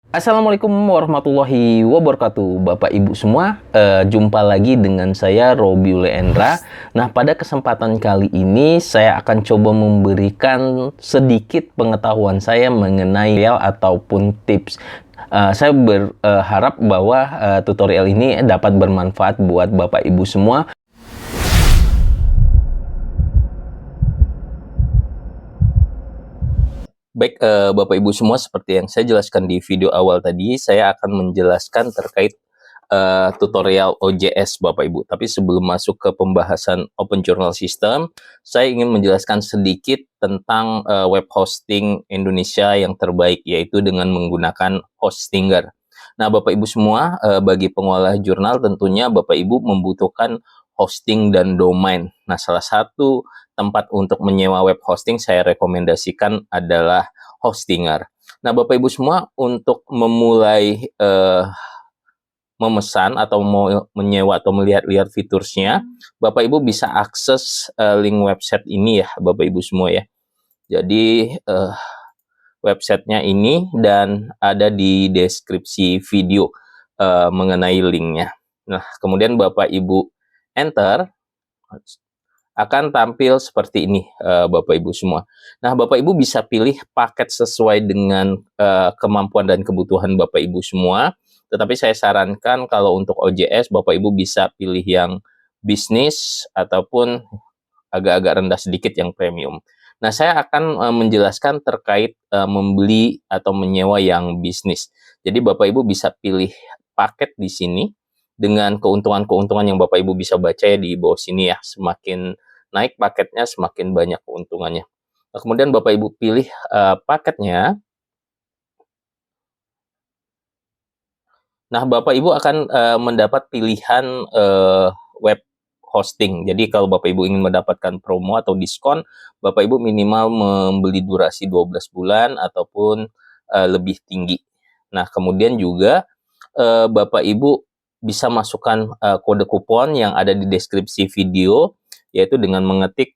Assalamualaikum warahmatullahi wabarakatuh, Bapak Ibu semua. Jumpa lagi dengan saya Robi Leendra. Nah, pada kesempatan kali ini saya akan coba memberikan sedikit pengetahuan saya mengenai tutorial ataupun tips. Saya berharap bahwa tutorial ini dapat bermanfaat buat Bapak Ibu semua. Baik, Bapak Ibu semua, seperti yang saya jelaskan di video awal tadi, saya akan menjelaskan terkait tutorial OJS Bapak Ibu. Tapi sebelum masuk ke pembahasan Open Journal System, saya ingin menjelaskan sedikit tentang web hosting Indonesia yang terbaik, yaitu dengan menggunakan Hostinger. Nah, Bapak Ibu semua, bagi pengolah jurnal tentunya Bapak Ibu membutuhkan hosting dan domain. Nah, salah satu tempat untuk menyewa web hosting saya rekomendasikan adalah Hostinger. Nah, Bapak Ibu semua, untuk memulai memesan atau mau menyewa atau melihat-lihat fiturnya, Bapak Ibu bisa akses link website ini ya, Bapak Ibu semua ya. Jadi websitenya ini dan ada di deskripsi video mengenai linknya. Nah, kemudian Bapak Ibu enter, akan tampil seperti ini, Bapak Ibu semua. Nah, Bapak Ibu bisa pilih paket sesuai dengan kemampuan dan kebutuhan Bapak Ibu semua. Tetapi saya sarankan kalau untuk OJS, Bapak Ibu bisa pilih yang bisnis ataupun agak-agak rendah sedikit yang premium. Nah, saya akan menjelaskan terkait membeli atau menyewa yang bisnis. Jadi Bapak Ibu bisa pilih paket di sini dengan keuntungan-keuntungan yang Bapak Ibu bisa baca ya di bawah sini ya. Semakin naik paketnya, semakin banyak keuntungannya. Nah, kemudian Bapak Ibu pilih paketnya. Nah, Bapak Ibu akan mendapat pilihan web hosting. Jadi kalau Bapak Ibu ingin mendapatkan promo atau diskon, Bapak Ibu minimal membeli durasi 12 bulan ataupun lebih tinggi. Nah, kemudian juga Bapak Ibu bisa masukkan kode kupon yang ada di deskripsi video, yaitu dengan mengetik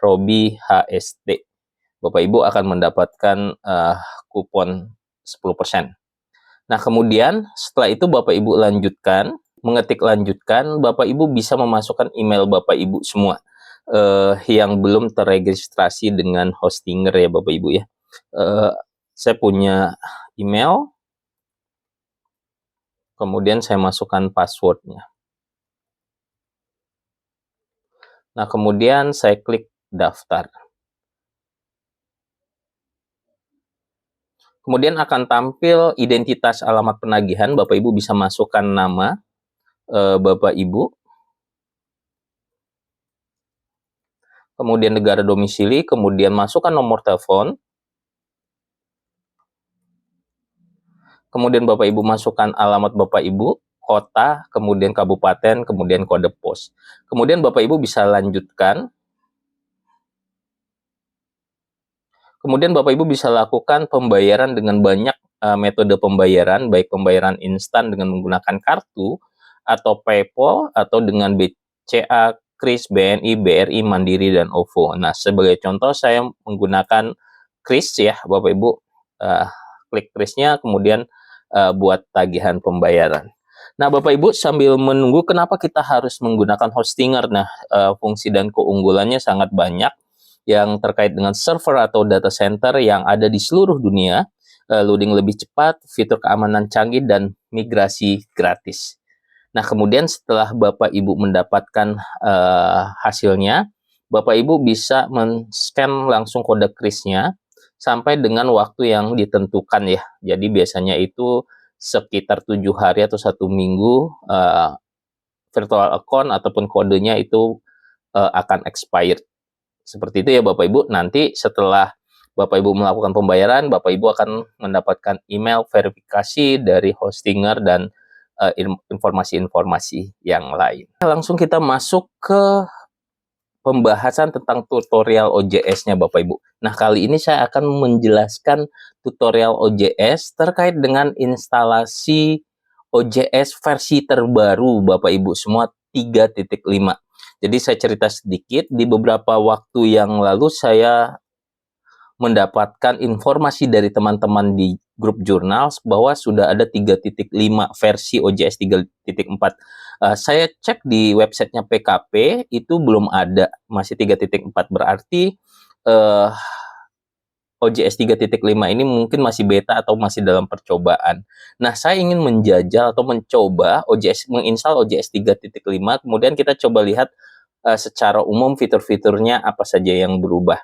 Robi HST. Bapak Ibu akan mendapatkan kupon 10%. Nah, kemudian setelah itu Bapak Ibu lanjutkan, mengetik lanjutkan, Bapak Ibu bisa memasukkan email Bapak Ibu semua yang belum terregistrasi dengan Hostinger ya Bapak Ibu ya. Saya punya email, kemudian saya masukkan passwordnya. Nah, kemudian saya klik daftar. Kemudian akan tampil identitas alamat penagihan. Bapak Ibu bisa masukkan nama Bapak Ibu, kemudian negara domisili, kemudian masukkan nomor telepon, kemudian Bapak Ibu masukkan alamat Bapak Ibu, kota, kemudian kabupaten, kemudian kode pos. Kemudian Bapak Ibu bisa lanjutkan. Kemudian Bapak Ibu bisa lakukan pembayaran dengan banyak metode pembayaran, baik pembayaran instan dengan menggunakan kartu, atau PayPal, atau dengan BCA, KRIS, BNI, BRI, Mandiri, dan OVO. Nah, sebagai contoh saya menggunakan KRIS ya, Bapak Ibu. Klik KRIS-nya, kemudian buat tagihan pembayaran. Nah, Bapak Ibu sambil menunggu, kenapa kita harus menggunakan Hostinger? Nah, fungsi dan keunggulannya sangat banyak yang terkait dengan server atau data center yang ada di seluruh dunia, loading lebih cepat, fitur keamanan canggih, dan migrasi gratis. Nah, kemudian setelah Bapak Ibu mendapatkan hasilnya, Bapak Ibu bisa men-scan langsung kode kris-nya sampai dengan waktu yang ditentukan ya. Jadi biasanya itu sekitar 7 hari atau 1 minggu virtual account ataupun kodenya itu akan expired. Seperti itu ya Bapak Ibu. Nanti setelah Bapak Ibu melakukan pembayaran, Bapak Ibu akan mendapatkan email verifikasi dari Hostinger dan informasi-informasi yang lain. Langsung kita masuk ke pembahasan tentang tutorial OJS-nya Bapak Ibu. Nah, kali ini saya akan menjelaskan tutorial OJS terkait dengan instalasi OJS versi terbaru Bapak Ibu semua 3.5. Jadi saya cerita sedikit, di beberapa waktu yang lalu saya mendapatkan informasi dari teman-teman di grup jurnal bahwa sudah ada 3.5 versi OJS 3.4. Saya cek di websitenya PKP itu belum ada, masih 3.4, berarti OJS 3.5 ini mungkin masih beta atau masih dalam percobaan. Nah, saya ingin menjajal atau mencoba menginstal OJS 3.5, kemudian kita coba lihat secara umum fitur-fiturnya apa saja yang berubah.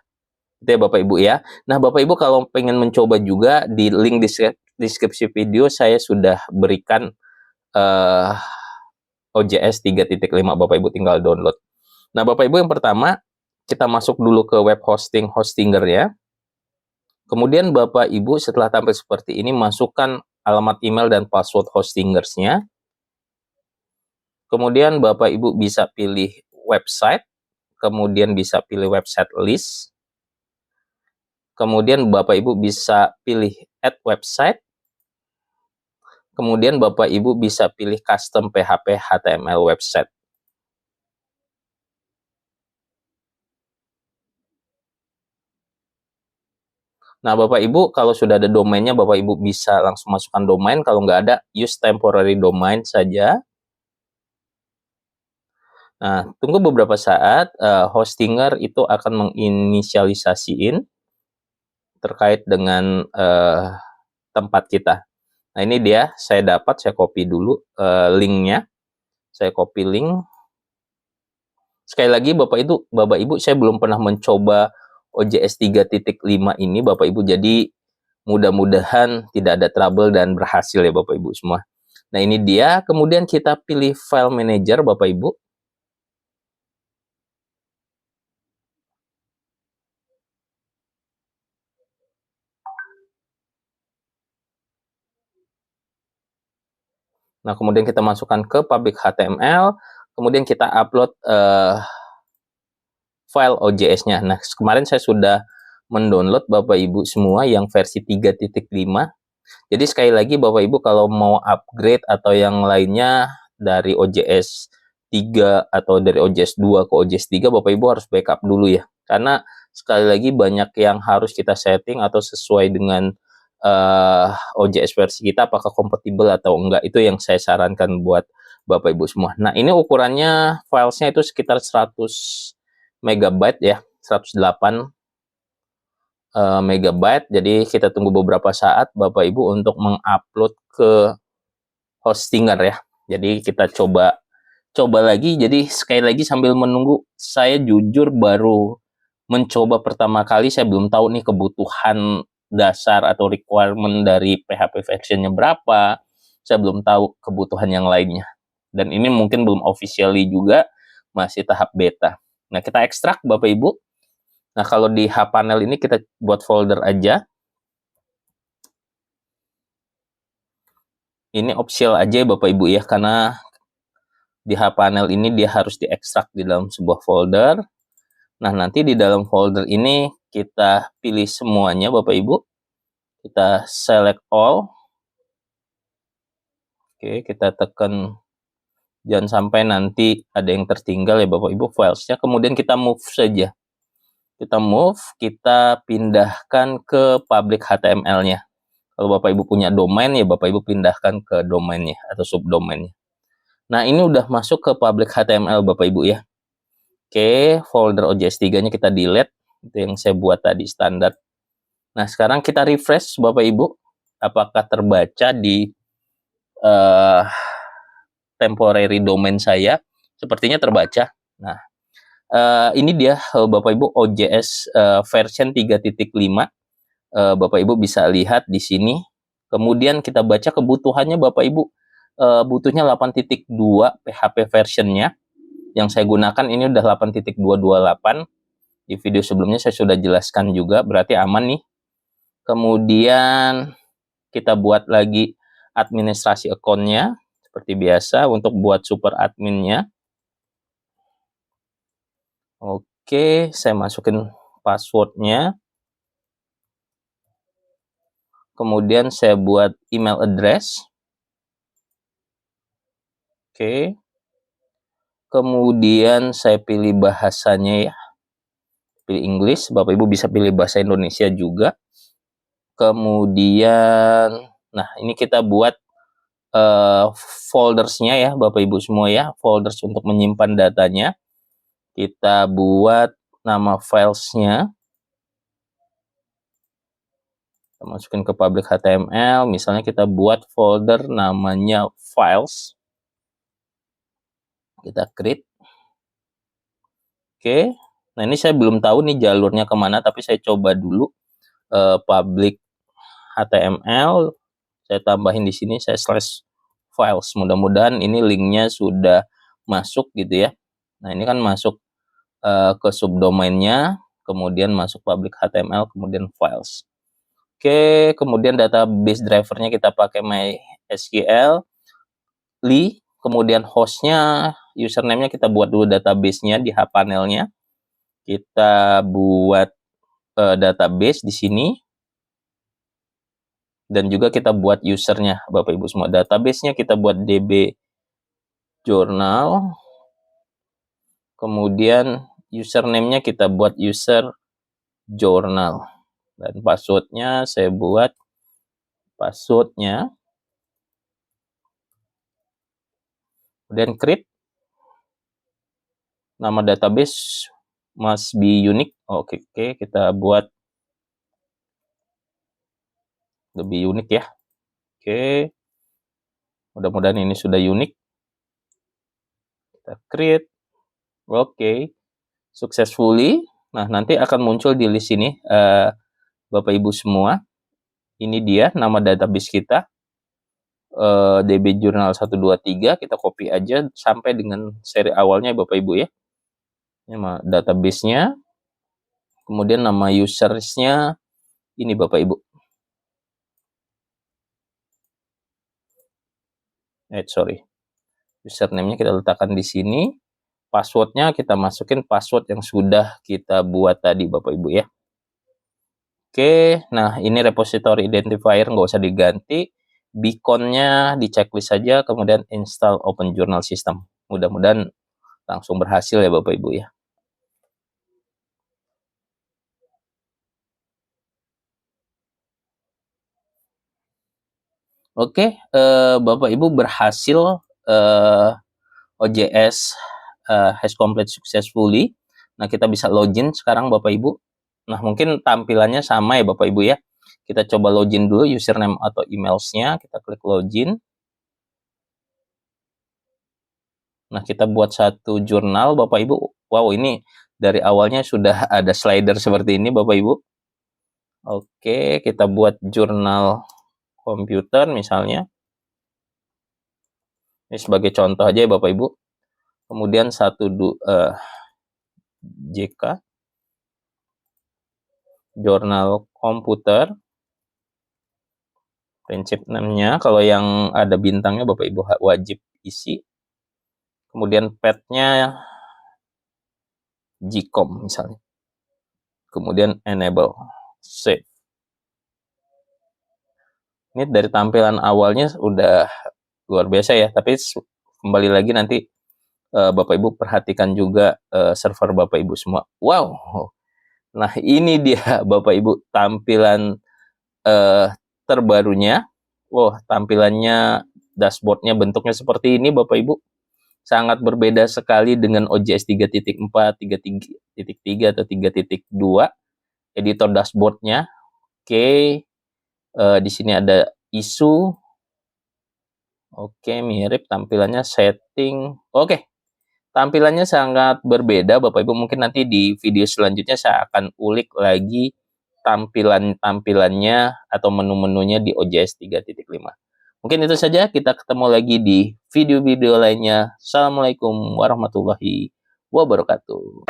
Itu ya Bapak Ibu ya. Nah, Bapak Ibu kalau pengen mencoba juga, di link deskripsi video saya sudah berikan OJS 3.5, Bapak Ibu tinggal download. Nah, Bapak Ibu yang pertama, kita masuk dulu ke web hostinger ya. Kemudian Bapak Ibu setelah tampil seperti ini, masukkan alamat email dan password hostingersnya. Kemudian Bapak Ibu bisa pilih website, kemudian bisa pilih website list. Kemudian Bapak Ibu bisa pilih add website. Kemudian Bapak Ibu bisa pilih custom PHP HTML website. Nah, Bapak Ibu kalau sudah ada domainnya, Bapak Ibu bisa langsung masukkan domain. Kalau nggak ada, use temporary domain saja. Nah, tunggu beberapa saat, hostinger itu akan menginisialisasiin terkait dengan tempat kita. Nah, ini dia, saya copy dulu linknya. Saya copy link. Sekali lagi Bapak Ibu, saya belum pernah mencoba OJS 3.5 ini Bapak Ibu, jadi mudah-mudahan tidak ada trouble dan berhasil ya Bapak Ibu semua. Nah, ini dia, kemudian kita pilih file manager Bapak Ibu. Nah, kemudian kita masukkan ke public HTML, kemudian kita upload file OJS-nya. Nah, kemarin saya sudah mendownload Bapak Ibu semua yang versi 3.5. Jadi sekali lagi Bapak Ibu kalau mau upgrade atau yang lainnya dari OJS 3 atau dari OJS 2 ke OJS 3, Bapak Ibu harus backup dulu ya. Karena sekali lagi banyak yang harus kita setting atau sesuai dengan OJS versi kita, apakah kompatibel atau enggak. Itu yang saya sarankan buat Bapak Ibu semua. Nah, ini ukurannya filesnya itu sekitar 100 megabyte ya, 108 megabyte. Jadi kita tunggu beberapa saat Bapak Ibu untuk mengupload ke hostinger ya. Jadi kita coba lagi. Jadi sekali lagi sambil menunggu, saya jujur baru mencoba pertama kali, saya belum tahu nih kebutuhan dasar atau requirement dari PHP versionnya berapa. Saya belum tahu kebutuhan yang lainnya. Dan ini mungkin belum officially juga, masih tahap beta. Nah, kita ekstrak Bapak Ibu. Nah, kalau di hPanel ini kita buat folder aja. Ini optional aja Bapak Ibu ya, karena di hPanel ini dia harus diekstrak di dalam sebuah folder. Nah, nanti di dalam folder ini kita pilih semuanya Bapak Ibu. Kita select all. Oke, kita tekan, jangan sampai nanti ada yang tertinggal ya Bapak Ibu filesnya. Kemudian kita move saja. Kita move, kita pindahkan ke public HTML-nya. Kalau Bapak Ibu punya domain ya Bapak Ibu pindahkan ke domainnya atau subdomainnya. Nah, ini udah masuk ke public HTML Bapak Ibu ya. Oke, folder OJS 3-nya kita delete. Itu yang saya buat tadi standar. Nah, sekarang kita refresh Bapak Ibu. Apakah terbaca di temporary domain saya? Sepertinya terbaca. Nah, ini dia Bapak Ibu OJS version 3.5. Bapak Ibu bisa lihat di sini. Kemudian kita baca kebutuhannya Bapak Ibu. Butuhnya 8.2 PHP versionnya. Yang saya gunakan ini udah 8.228. Di video sebelumnya saya sudah jelaskan juga, berarti aman nih. Kemudian kita buat lagi administrasi akunnya seperti biasa untuk buat super adminnya. Oke, saya masukin passwordnya. Kemudian saya buat email address. Oke. Kemudian saya pilih bahasanya ya. Pilih English, Bapak Ibu bisa pilih bahasa Indonesia juga. Kemudian, nah ini kita buat foldersnya ya Bapak Ibu semua ya, folders untuk menyimpan datanya. Kita buat nama filesnya, kita masukin ke public HTML, misalnya kita buat folder namanya files, kita create. Oke, nah ini saya belum tahu nih jalurnya kemana, tapi saya coba dulu public HTML, saya tambahin di sini, saya slash files. Mudah-mudahan ini linknya sudah masuk gitu ya. Nah ini kan masuk ke subdomainnya, kemudian masuk public HTML, kemudian files. Oke, kemudian database drivernya kita pakai MySQL, kemudian hostnya, username-nya kita buat dulu database-nya di hPanel-nya. Kita buat database di sini. Dan juga kita buat usernya Bapak Ibu semua. Database-nya kita buat DB Journal. Kemudian username-nya kita buat user journal. Dan password-nya saya buat password-nya. Kemudian create. Nama database must be unique. Oke, kita buat lebih unik ya. Oke. Mudah-mudahan ini sudah unik. Kita create. Oke. Successfully. Nah, nanti akan muncul di list ini Bapak Ibu semua. Ini dia nama database kita. DB Journal 123, kita copy aja sampai dengan seri awalnya Bapak Ibu ya. Nama database-nya. Kemudian nama users-nya ini Bapak Ibu. Username-nya kita letakkan di sini. Password-nya kita masukin password yang sudah kita buat tadi Bapak Ibu ya. Oke, nah ini repository identifier nggak usah diganti. Beacon-nya di checklist saja, kemudian install Open Journal System. Mudah-mudahan langsung berhasil ya Bapak Ibu ya. Oke, Bapak Ibu berhasil OJS has complete successfully. Nah, kita bisa login sekarang Bapak Ibu. Nah, mungkin tampilannya sama ya Bapak Ibu ya. Kita coba login dulu username atau emailsnya. Kita klik login. Nah, kita buat satu jurnal Bapak Ibu. Wow, ini dari awalnya sudah ada slider seperti ini Bapak Ibu. Oke, kita buat jurnal komputer misalnya. Ini sebagai contoh aja ya Bapak Ibu. Kemudian JK jurnal komputer. Prinsip name-nya kalau yang ada bintangnya Bapak Ibu wajib isi. Kemudian path-nya Gcom misalnya. Kemudian enable, save. Ini dari tampilan awalnya udah luar biasa ya, tapi kembali lagi nanti Bapak Ibu perhatikan juga server Bapak Ibu semua. Wow, nah ini dia Bapak Ibu tampilan terbarunya. Wow, tampilannya dashboardnya bentuknya seperti ini Bapak Ibu. Sangat berbeda sekali dengan OJS 3.4, 3.3 atau 3.2. Editor dashboardnya. Oke. Di sini ada isu. Oke, mirip tampilannya, setting. Oke. Tampilannya sangat berbeda Bapak Ibu. Mungkin nanti di video selanjutnya saya akan ulik lagi tampilannya atau menu-menunya di OJS 3.5. Mungkin itu saja, kita ketemu lagi di video-video lainnya. Assalamualaikum warahmatullahi wabarakatuh.